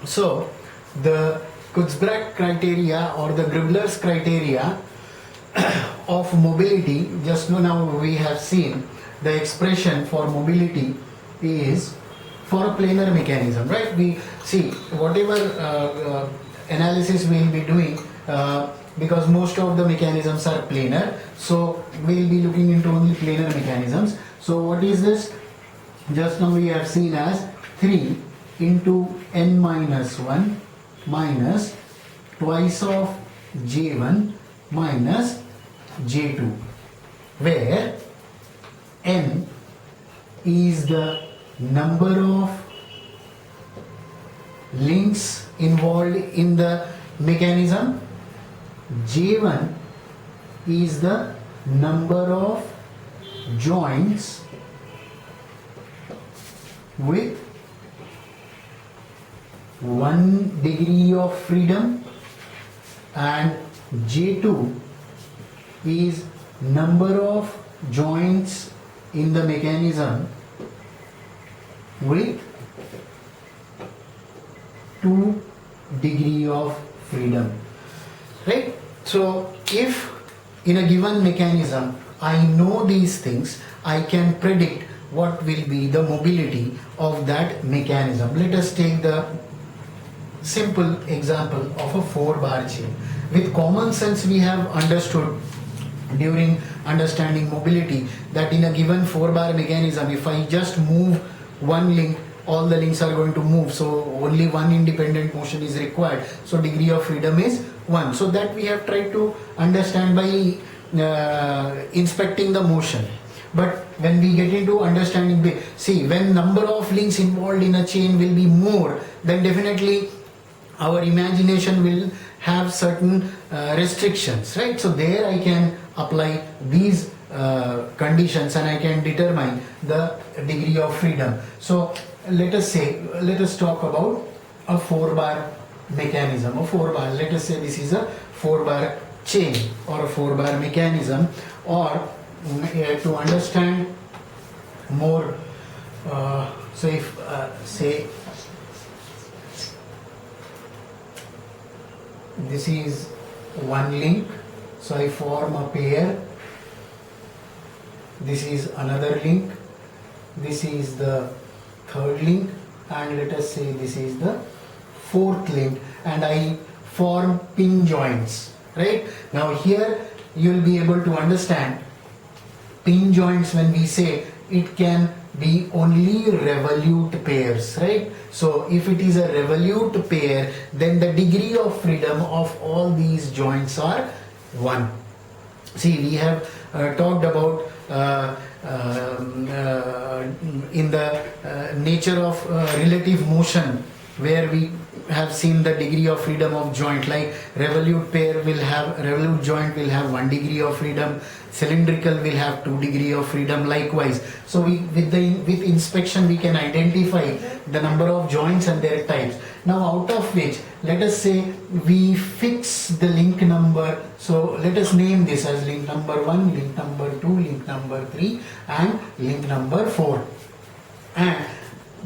So the Kutzbach criteria or the Gribler's criteria of mobility, just now we have seen the expression for mobility is for a planar mechanism, right? We see whatever analysis we will be doing, because most of the mechanisms are planar, so we will be looking into only planar mechanisms. So what is this? Just now we have seen as 3 into n minus 1 minus twice of j1 minus j2, where n is the number of links involved in the mechanism, j1 is the number of joints with 1 degree of freedom, and J2 is number of joints in the mechanism with 2 degree of freedom, right? So if in a given mechanism I know these things, I can predict what will be the mobility of that mechanism. Let us take the simple example of a 4-bar chain. With common sense we have understood during understanding mobility that in a given 4-bar mechanism, if I just move one link, all the links are going to move, so only one independent motion is required, so degree of freedom is 1. So that we have tried to understand by inspecting the motion. But when we get into understanding, see, when number of links involved in a chain will be more, then definitely our imagination will have certain restrictions, right? So there I can apply these conditions and I can determine the degree of freedom. So let us talk about a 4-bar mechanism. A 4-bar, let us say this is a 4-bar chain or a 4-bar mechanism, or to understand more, so if say this is one link, so I form a pair, this is another link, this is the third link, and let us say this is the fourth link, and I form pin joints, right? Now here you will be able to understand pin joints. When we say, it can be only revolute pairs, right? So if it is a revolute pair, then the degree of freedom of all these joints are 1. See, we have talked about in the nature of relative motion, where we have seen the degree of freedom of joint, like revolute joint will have 1 degree of freedom, cylindrical will have 2 degree of freedom, likewise. So with inspection we can identify the number of joints and their types. Now out of which, let us say we fix the link number, so let us name this as link number 1, link number 2, link number 3 and link number 4, and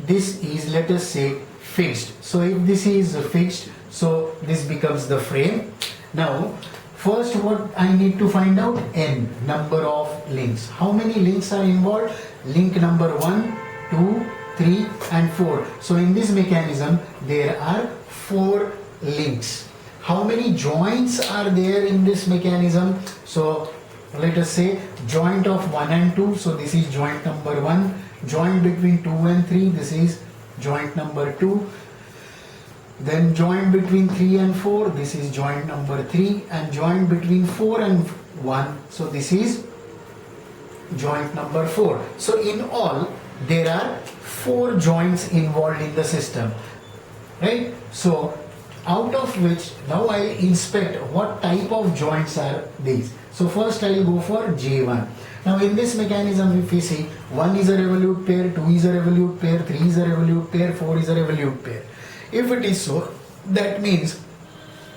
this is, let us say, fixed. So if this is fixed, so this becomes the frame. Now first what I need to find out, n, number of links. How many links are involved? Link number 1, 2, 3 and 4. So in this mechanism there are 4 links. How many joints are there in this mechanism? So let us say joint of 1 and 2, so this is joint number 1. Joint between 2 and 3, this is joint number 2. Then joint between 3 and 4, this is joint number 3, and joint between 4 and 1, so this is joint number 4. So in all there are 4 joints involved in the system, right? So out of which now I will inspect what type of joints are these. So first I will go for J1. Now in this mechanism, if we see, 1 is a revolute pair, 2 is a revolute pair, 3 is a revolute pair, 4 is a revolute pair. If it is so, that means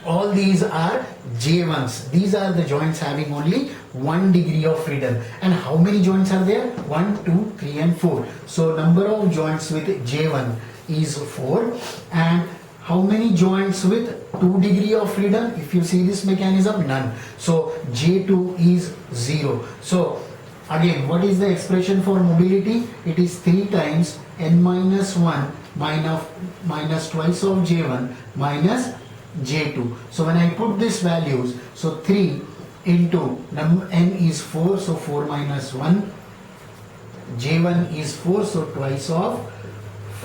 all these are J1s. These are the joints having only 1 degree of freedom. And how many joints are there? 1, 2, 3 and 4. So number of joints with J1 is 4. And How many joints with 2 degree of freedom? If you see this mechanism, none. So J2 is 0. So again, what is the expression for mobility? It is 3 times n minus 1 minus twice of J1 minus J2. So when I put these values, so 3 into n is 4, so 4 minus 1. J1 is 4, so twice of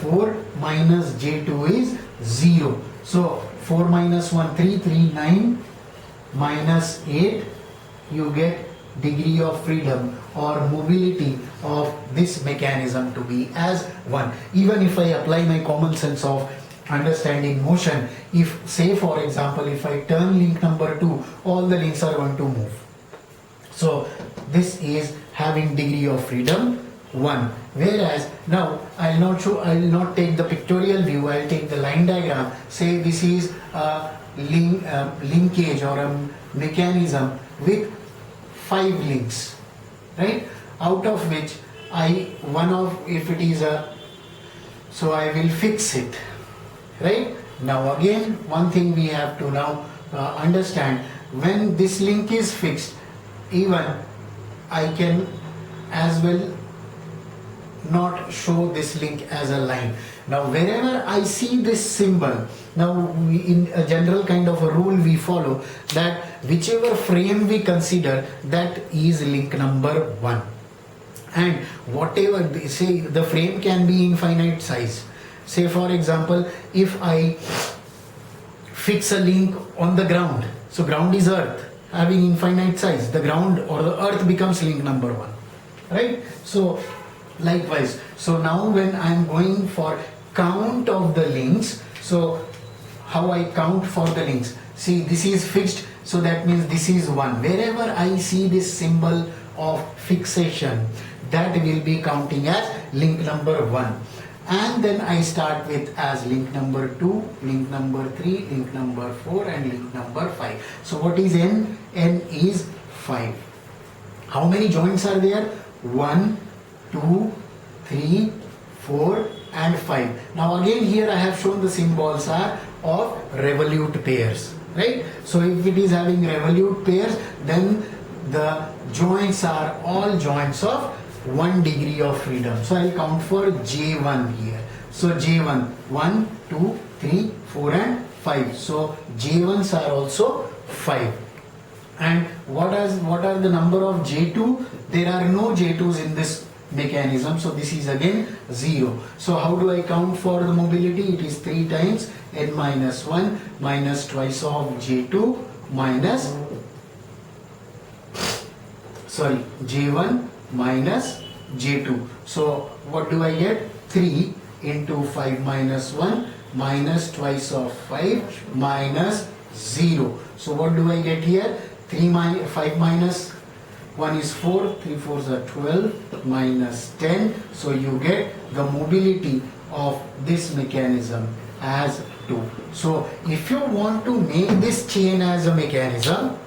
4 minus J2 is 0. So 4 minus 1, 3, 9 minus 8, you get degree of freedom or mobility of this mechanism to be as 1. Even if I apply my common sense of understanding motion, if say for example if I turn link number 2, all the links are going to move. So this is having degree of freedom 1. Whereas now I'll not take the pictorial view, I'll take the line diagram. Say this is a linkage or a mechanism with 5 links, right? Out of which if it is a, so I will fix it, right? Now again, one thing we have to now understand, when this link is fixed, even I can as well not show this link as a line. Now wherever I see this symbol, now in a general kind of a rule we follow that whichever frame we consider, that is link number 1. And whatever they say, the frame can be infinite size. Say for example, if I fix a link on the ground, so ground is earth having infinite size, the ground or the earth becomes link number 1, right? So likewise, so now when I am going for count of the links, so how I count for the links, see this is fixed, so that means this is 1. Wherever I see this symbol of fixation, that will be counting as link number 1. And then I start with as link number 2, link number 3, link number 4 and link number 5. So what is n? N is 5. How many joints are there? 1, 2, 3, 4 and 5. Now again here I have shown the symbols are of revolute pairs, right? So if it is having revolute pairs, then the joints are all joints of 1 degree of freedom. So I'll count for J1 here. So J1, 1, 2, 3, 4 and 5. So J1s are also 5. And what are the number of J2? There are no J2s in this mechanism, so this is again 0. So how do I count for the mobility? It is 3 times n minus 1 minus twice of J2 minus J1 minus J2. So what do I get? 3 into 5 minus 1 minus twice of 5 minus 0. So what do I get here? 5 minus 1 is 4, 3 4s are 12 minus 10. So you get the mobility of this mechanism as 2. So if you want to make this chain as a mechanism,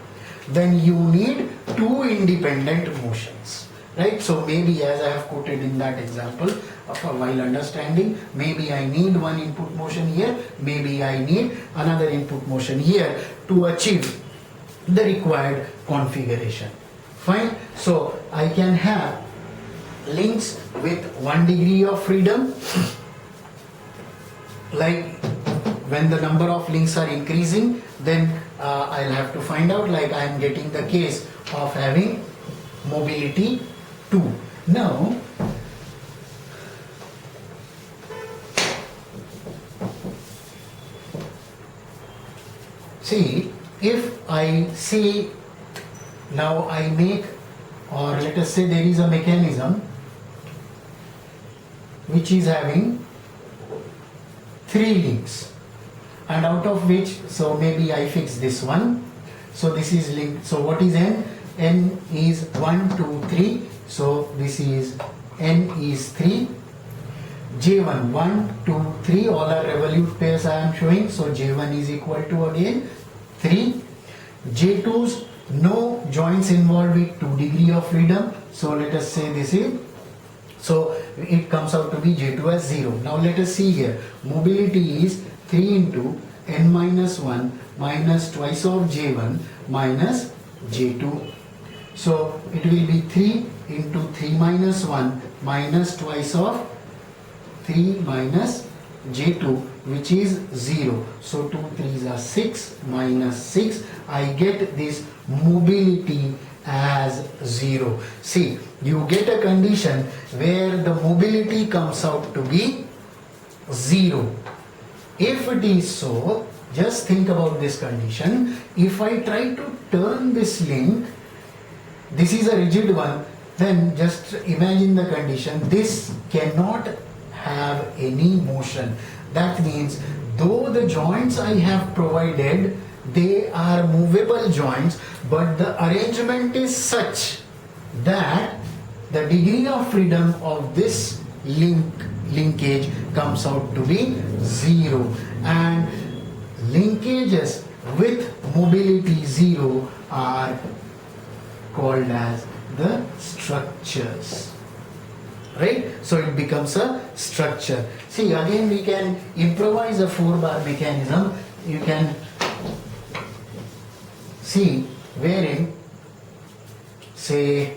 then you need 2 independent motions, right? So maybe as I have quoted in that example while understanding, maybe I need 1 input motion here, maybe I need another input motion here to achieve the required configuration. Fine. So I can have links with 1 degree of freedom, like when the number of links are increasing, then I'll have to find out, like I am getting the case of having mobility 2. Now see, if I see, now I make, or let us say there is a mechanism which is having 3 links, and out of which, so maybe I fix this one, so this is linked. So what is n? N is 1, 2, 3, so this is n is 3. J1, 1, 2, 3, all are revolute pairs I am showing, so J1 is equal to again 3. J2's no joints involved with 2 degree of freedom, so let us say this is, So it comes out to be J2 as 0. Now let us see here. Mobility is 3 into n minus 1 minus twice of J1 minus J2. So it will be 3 into 3 minus 1 minus twice of 3 minus J2, which is 0. So 2 3s are 6 minus 6. I get this mobility as 0. See, you get a condition where the mobility comes out to be 0. If it is so, just think about this condition. If I try to turn this link, this is a rigid one, then just imagine the condition. This cannot have any motion. That means though the joints I have provided, they are movable joints, but the arrangement is such that the degree of freedom of this linkage comes out to be 0, and linkages with mobility 0 are called as the structures. Right? So it becomes a structure. See, again we can improvise a 4-bar mechanism. You can see wherein, say,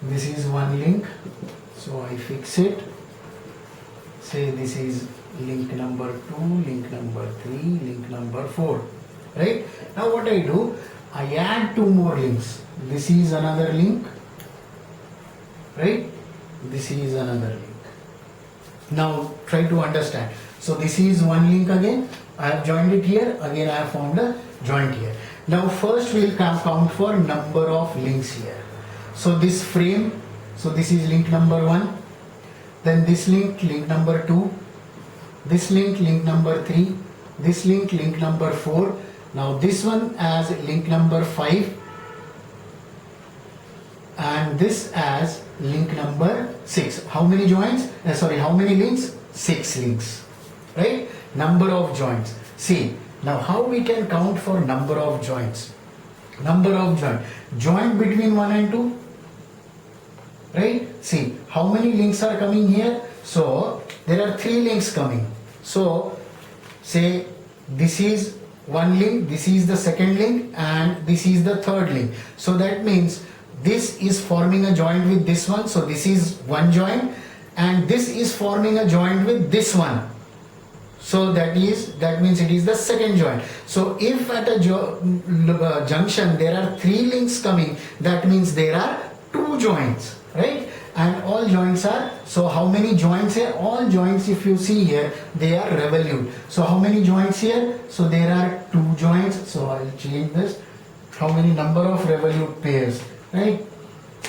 this is one link, so I fix it. Say this is link number 2, link number 3, link number 4. Right? Now what I do, I add 2 more links. This is another link. Right? This is another link. Now try to understand. So this is one link again. I have joined it here. Again I have found a joint here. Now first we will count for number of links here. So this frame, so this is link number 1. Then this link number 2. This link number 3. This link number 4. Now this one as link number 5. And this as link number 6. How many joints? How many links? 6 links. Right? Number of joints. See, now how we can count for number of joints? Number of joint between 1 and 2. Right? See, how many links are coming here? So there are 3 links coming. So say this is one link, this is the second link, and this is the third link. So that means this is forming a joint with this one, so this is one joint, and this is forming a joint with this one. So that means it is the second joint. So if at a junction there are 3 links coming, that means there are 2 joints, right? And all joints are, so how many joints here? All joints, if you see here, they are revolute. So how many joints here? So there are 2 joints. So I'll change this. How many number of revolute pairs, right?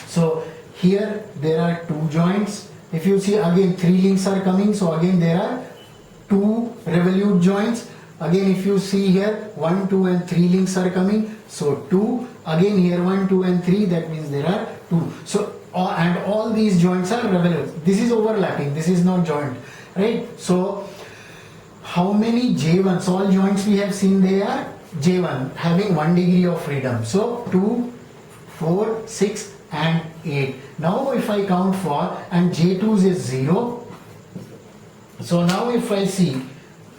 So here there are 2 joints. If you see again 3 links are coming, so again there are 2 revolute joints. Again if you see here 1, 2 and 3 links are coming, so 2. Again here 1, 2 and 3, that means there are 2. So and all these joints are revolute. This is overlapping, this is not joint, right? So how many J1s? All joints we have seen, they are J1 having 1 degree of freedom. So 2, 4, 6 and 8. Now if I count for, and J2s is 0. So now if I see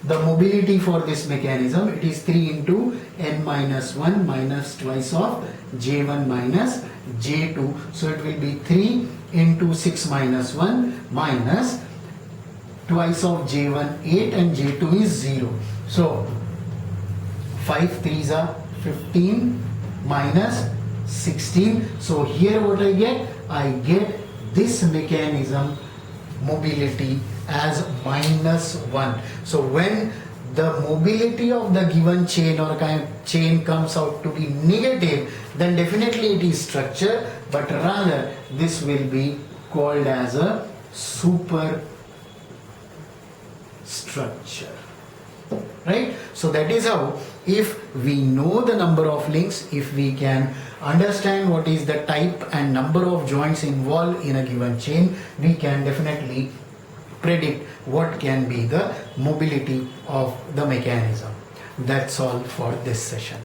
the mobility for this mechanism, it is 3 into n minus 1 minus twice of J1 minus J2. So it will be 3 into 6 minus 1 minus twice of J1 8 and J2 is 0. So 5 3s are 15 minus 16. So here what I get? I get this mechanism mobility as -1. So when the mobility of the given chain or chain comes out to be negative, then definitely it is structure, but rather this will be called as a super structure. Right? So that is how, if we know the number of links, if we can understand what is the type and number of joints involved in a given chain, we can definitely predict what can be the mobility of the mechanism. That's all for this session.